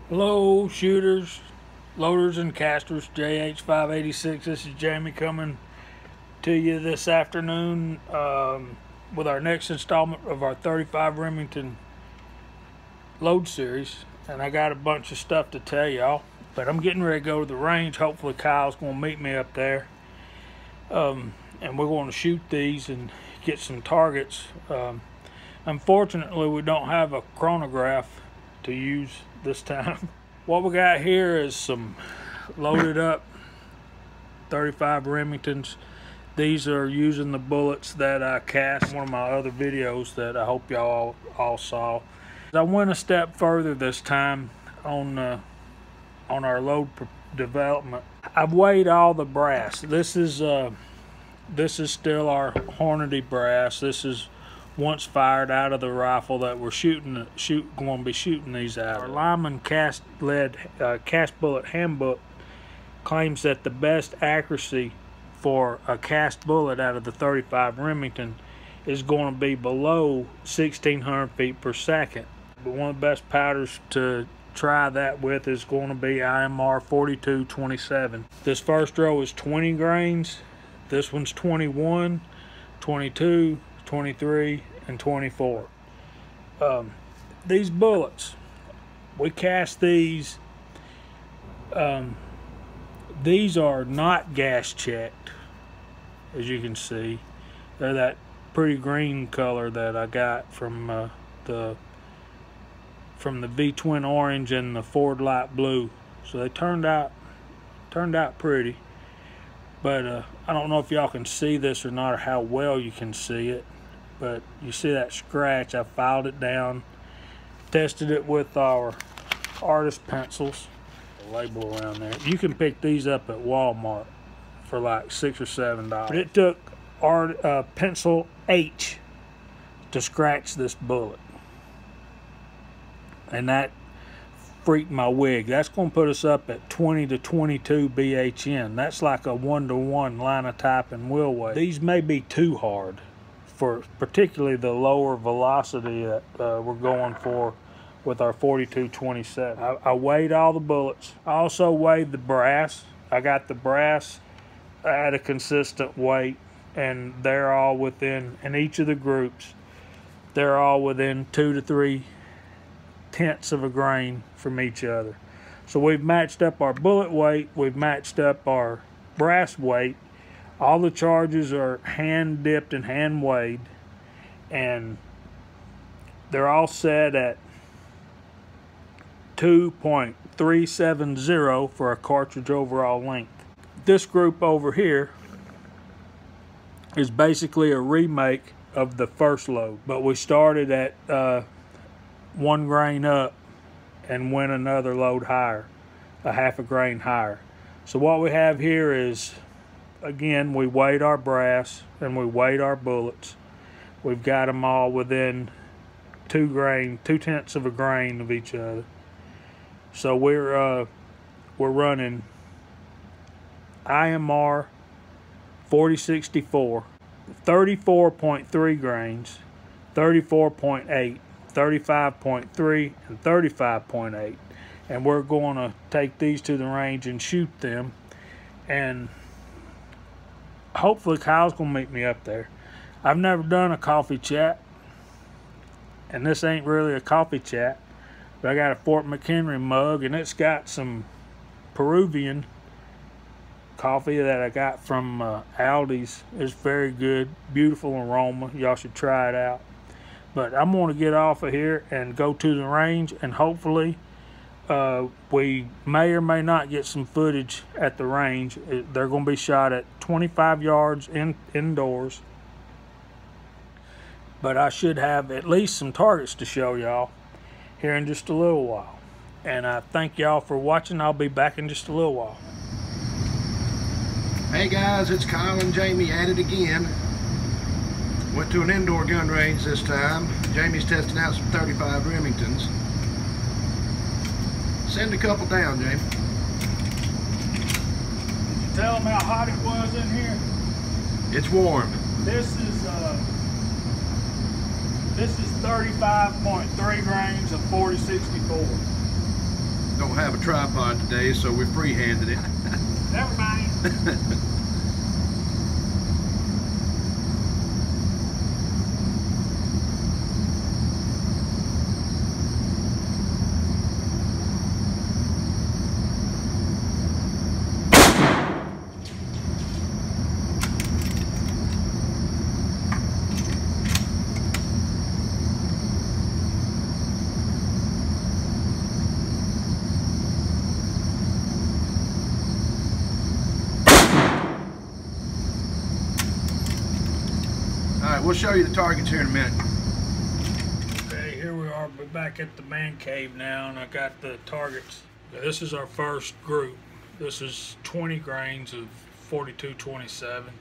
Hello, shooters, loaders, and casters. JH586. This is Jamie coming to you this afternoon with our next installment of our 35 Remington Load series. And I got a bunch of stuff to tell y'all, but I'm getting ready to go to the range. Hopefully Kyle's going to meet me up there. And we're going to shoot these and get some targets. Unfortunately, we don't have a chronograph to use this time. What we got here is some loaded up 35 Remingtons. These are using the bullets that I cast in one of my other videos that I hope y'all all saw. I went a step further this time on our load development. I've weighed all the brass. This is still our Hornady brass. This is once fired out of the rifle that we're going to be shooting these out. Our Lyman cast bullet handbook claims that the best accuracy for a cast bullet out of the 35 Remington is going to be below 1,600 feet per second. But one of the best powders to try that with is going to be IMR 4227. This first row is 20 grains. This one's 21, 22, 23, and 24. These bullets, we cast these. These are not gas checked, as you can see. They're that pretty green color that I got from the V-twin orange and the Ford light blue. So they turned out pretty. But I don't know if y'all can see this or not, or how well you can see it. But you see that scratch. I filed it down, tested it with our artist pencils. A label around there. You can pick these up at Walmart for like $6 or $7. But it took pencil H to scratch this bullet, and that freaked my wig. That's going to put us up at 20 to 22 BHN. That's like a 1-to-1 linotype and wheel weight. These may be too hard for particularly the lower velocity that we're going for with our 4227. I weighed all the bullets. I also weighed the brass. I got the brass at a consistent weight, and they're all within, in each of the groups, they're all within 2 to 3 tenths of a grain from each other. So we've matched up our bullet weight, we've matched up our brass weight. All the charges are hand dipped and hand weighed, and they're all set at 2.370 for a cartridge overall length. This group over here is basically a remake of the first load, but we started at 1 grain up and went another load higher, a half a grain higher. So what we have here is, again, we weighed our brass and we weighed our bullets. We've got them all within 2 tenths of a grain of each other. So we're running IMR 4064, 34.3 grains, 34.8, 35.3, and 35.8. And we're going to take these to the range and shoot them. And hopefully Kyle's going to meet me up there. I've never done a coffee chat, and this ain't really a coffee chat, but I got a Fort McHenry mug, and it's got some Peruvian coffee that I got from Aldi's. It's very good, beautiful aroma. Y'all should try it out. But I'm going to get off of here and go to the range, and hopefully we may or may not get some footage at the range. They're going to be shot at 25 yards indoors. But I should have at least some targets to show y'all here in just a little while. And I thank y'all for watching. I'll be back in just a little while. Hey guys, it's Kyle and Jamie at it again. Went to an indoor gun range this time. Jamie's testing out some 35 Remingtons. Send a couple down, Jamie. Did you tell them how hot it was in here? It's warm. This is 35.3 grains of 4064. don't have a tripod today, so we freehanded it. Never mind. Alright, we'll show you the targets here in a minute. Okay, here we are. We're back at the man cave now, and I got the targets. This is our first group. This is 20 grains of 4227.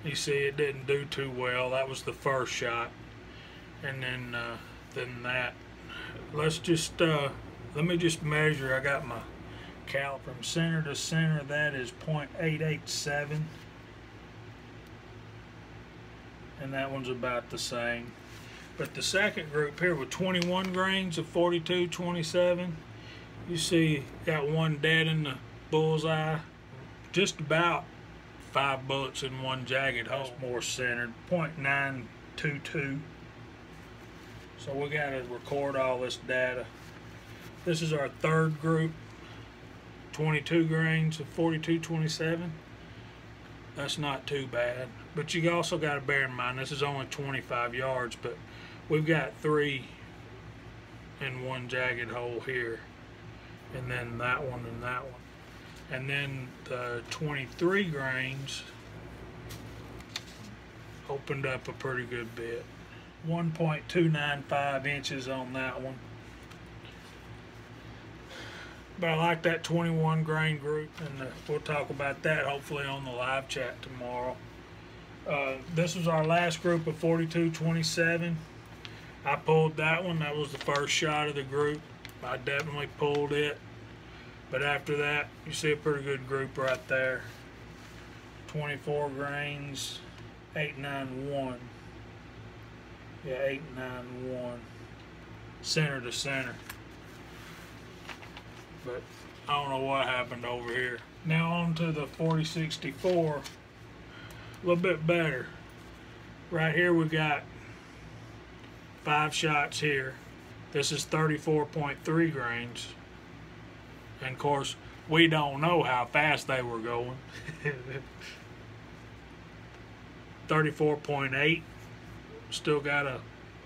You see it didn't do too well. That was the first shot. And then that. Let's just, let me just measure. I got my caliper from center to center. That is .887. And that one's about the same. But the second group here with 21 grains of 4227, you see got one dead in the bullseye. Just about 5 bullets in one jagged hole. More centered, .922. So we got to record all this data. This is our third group, 22 grains of 4227. That's not too bad. But you also got to bear in mind, this is only 25 yards, but we've got 3 in one jagged hole here. And then that one and that one. And then the 23 grains opened up a pretty good bit. 1.295 inches on that one. But I like that 21 grain group, and we'll talk about that hopefully on the live chat tomorrow. This was our last group of 4227. I pulled that one. That was the first shot of the group. I definitely pulled it. But after that, you see a pretty good group right there. 24 grains, 891. Yeah, 891. Center to center. But I don't know what happened over here. Now on to the 4064. A little bit better. Right here we got 5 shots here. This is 34.3 grains. And of course, we don't know how fast they were going. 34.8. Still got a...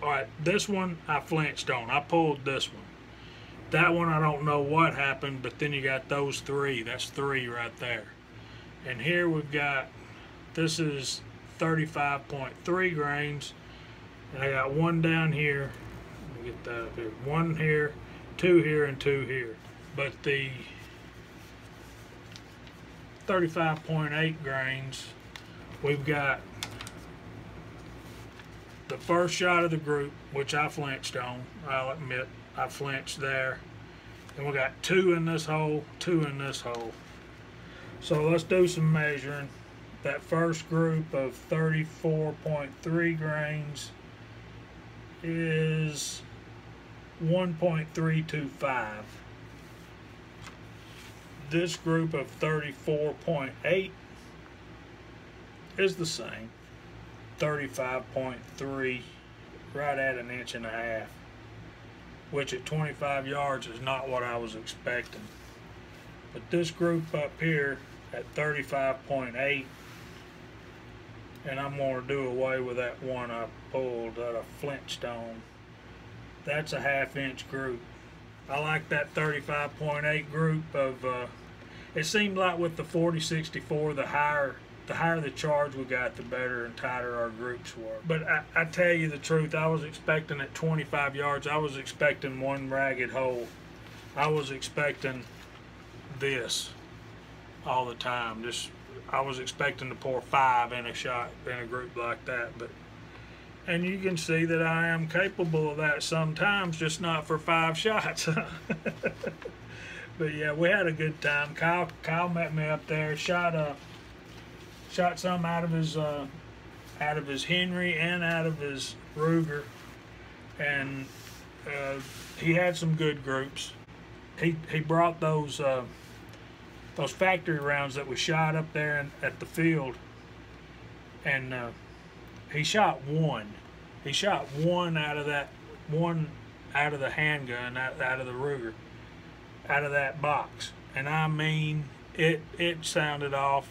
Alright, this one I flinched on. I pulled this one. That one I don't know what happened, but then you got those 3. That's 3 right there. And here we've got, this is 35.3 grains. And I got 1 down here. Let me get that up here. 1 here, 2 here, and 2 here. But the 35.8 grains, we've got the first shot of the group, which I flinched on. I'll admit, I flinched there. And we got 2 in this hole, 2 in this hole. So let's do some measuring. That first group of 34.3 grains is 1.325. This group of 34.8 is the same. 35.3, right at 1.5 inches. Which at 25 yards is not what I was expecting. But this group up here at 35.8, and I'm going to do away with that one I pulled that I flinched on. That's a 1/2 inch group. I like that 35.8 group of, it seemed like with the 4064, the higher the charge we got, the better and tighter our groups were. But I tell you the truth, I was expecting at 25 yards, I was expecting one ragged hole. I was expecting this all the time. I was expecting to pour 5 in a shot in a group like that. And you can see that I am capable of that sometimes, just not for 5 shots. But yeah, we had a good time. Kyle met me up there, shot some out of his Henry and out of his Ruger, and he had some good groups. he brought those factory rounds that we shot up there at the field, and he shot one. He shot one out of that, one out of the handgun, out of the Ruger, out of that box. And I mean, it sounded off.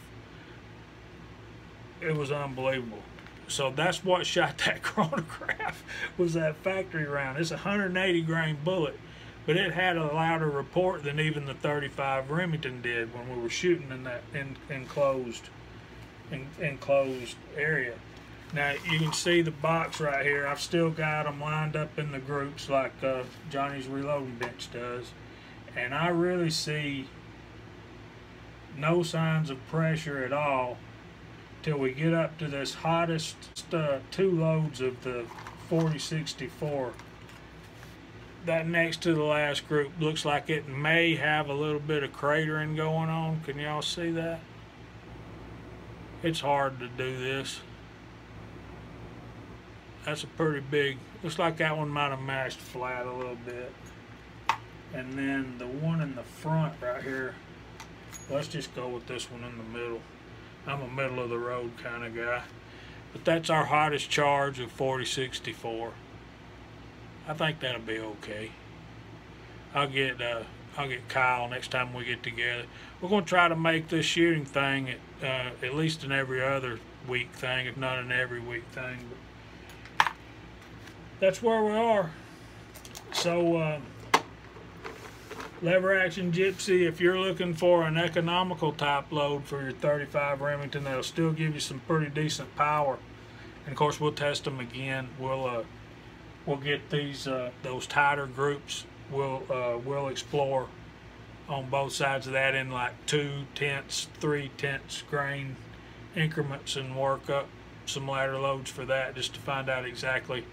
It was unbelievable. So that's what shot that chronograph, was that factory round. It's a 180 grain bullet, but it had a louder report than even the 35 Remington did when we were shooting in that enclosed area. Now you can see the box right here. I've still got them lined up in the groups like Johnny's Reloading bench does, and I really see no signs of pressure at all till we get up to this hottest 2 loads of the 4064. That next to the last group looks like it may have a little bit of cratering going on. Can y'all see that? It's hard to do this. That's a pretty big, looks like that one might have mashed flat a little bit. And then the one in the front right here, let's just go with this one in the middle. I'm a middle of the road kind of guy. But that's our hottest charge of 4064. I think that'll be okay. I'll get Kyle next time we get together. We're going to try to make this shooting thing at least an every other week thing, if not an every week thing. But that's where we are. So lever action gypsy, if you're looking for an economical type load for your 35 Remington that'll still give you some pretty decent power, and of course we'll test them again. We'll get these those tighter groups. We'll explore on both sides of that in like 2/10, 3/10 grain increments and work up some ladder loads for that, just to find out exactly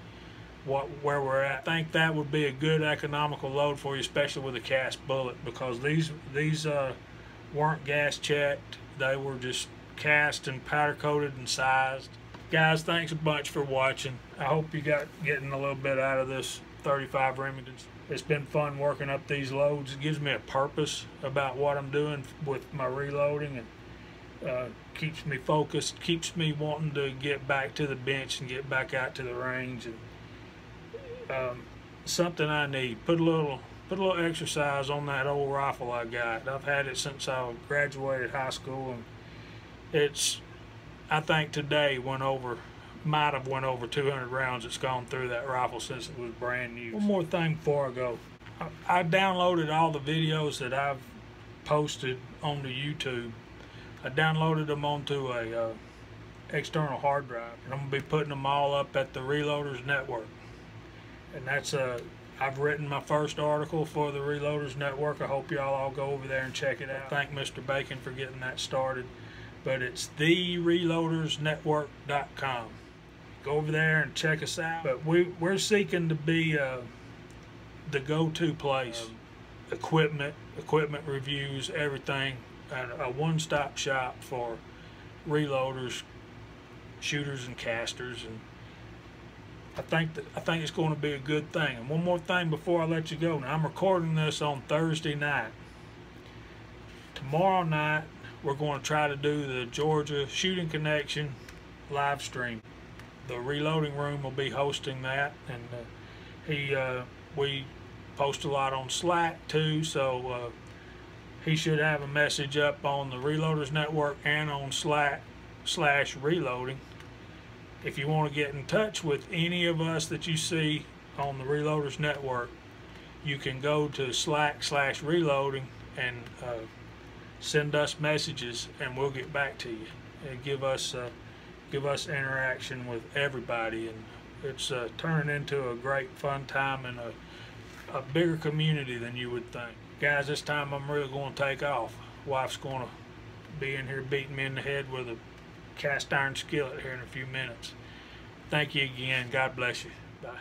where we're at. I think that would be a good economical load for you, especially with a cast bullet, because these weren't gas checked. They were just cast and powder coated and sized. Guys, thanks a bunch for watching. I hope you got getting a little bit out of this 35 Remingtons. It's been fun working up these loads. It gives me a purpose about what I'm doing with my reloading, and keeps me focused, keeps me wanting to get back to the bench and get back out to the range. And something I need. Put a little exercise on that old rifle I got. I've had it since I graduated high school, and I think today might have went over 200 rounds. It's gone through that rifle since it was brand new. One more thing before I go. I downloaded all the videos that I've posted onto YouTube. I downloaded them onto a external hard drive, and I'm gonna be putting them all up at the Reloaders Network. And that's I've written my first article for the Reloaders Network. I hope y'all all go over there and check it out. Thank Mr. Bacon for getting that started. But it's thereloadersnetwork.com. Go over there and check us out. But we're seeking to be the go-to place. Equipment reviews, everything. A one-stop shop for reloaders, shooters, and casters. And I think it's going to be a good thing. And one more thing before I let you go. Now, I'm recording this on Thursday night. Tomorrow night, we're going to try to do the Georgia Shooting Connection live stream. The Reloading Room will be hosting that, and we post a lot on Slack too, so he should have a message up on the Reloaders Network and on Slack/Reloading. If you want to get in touch with any of us that you see on the Reloaders Network, you can go to Slack/Reloading and send us messages, and we'll get back to you and give us interaction with everybody. And it's turning into a great fun time and a bigger community than you would think. Guys, this time I'm really going to take off. Wife's going to be in here beating me in the head with a cast iron skillet here in a few minutes. Thank you again. God bless you. Bye.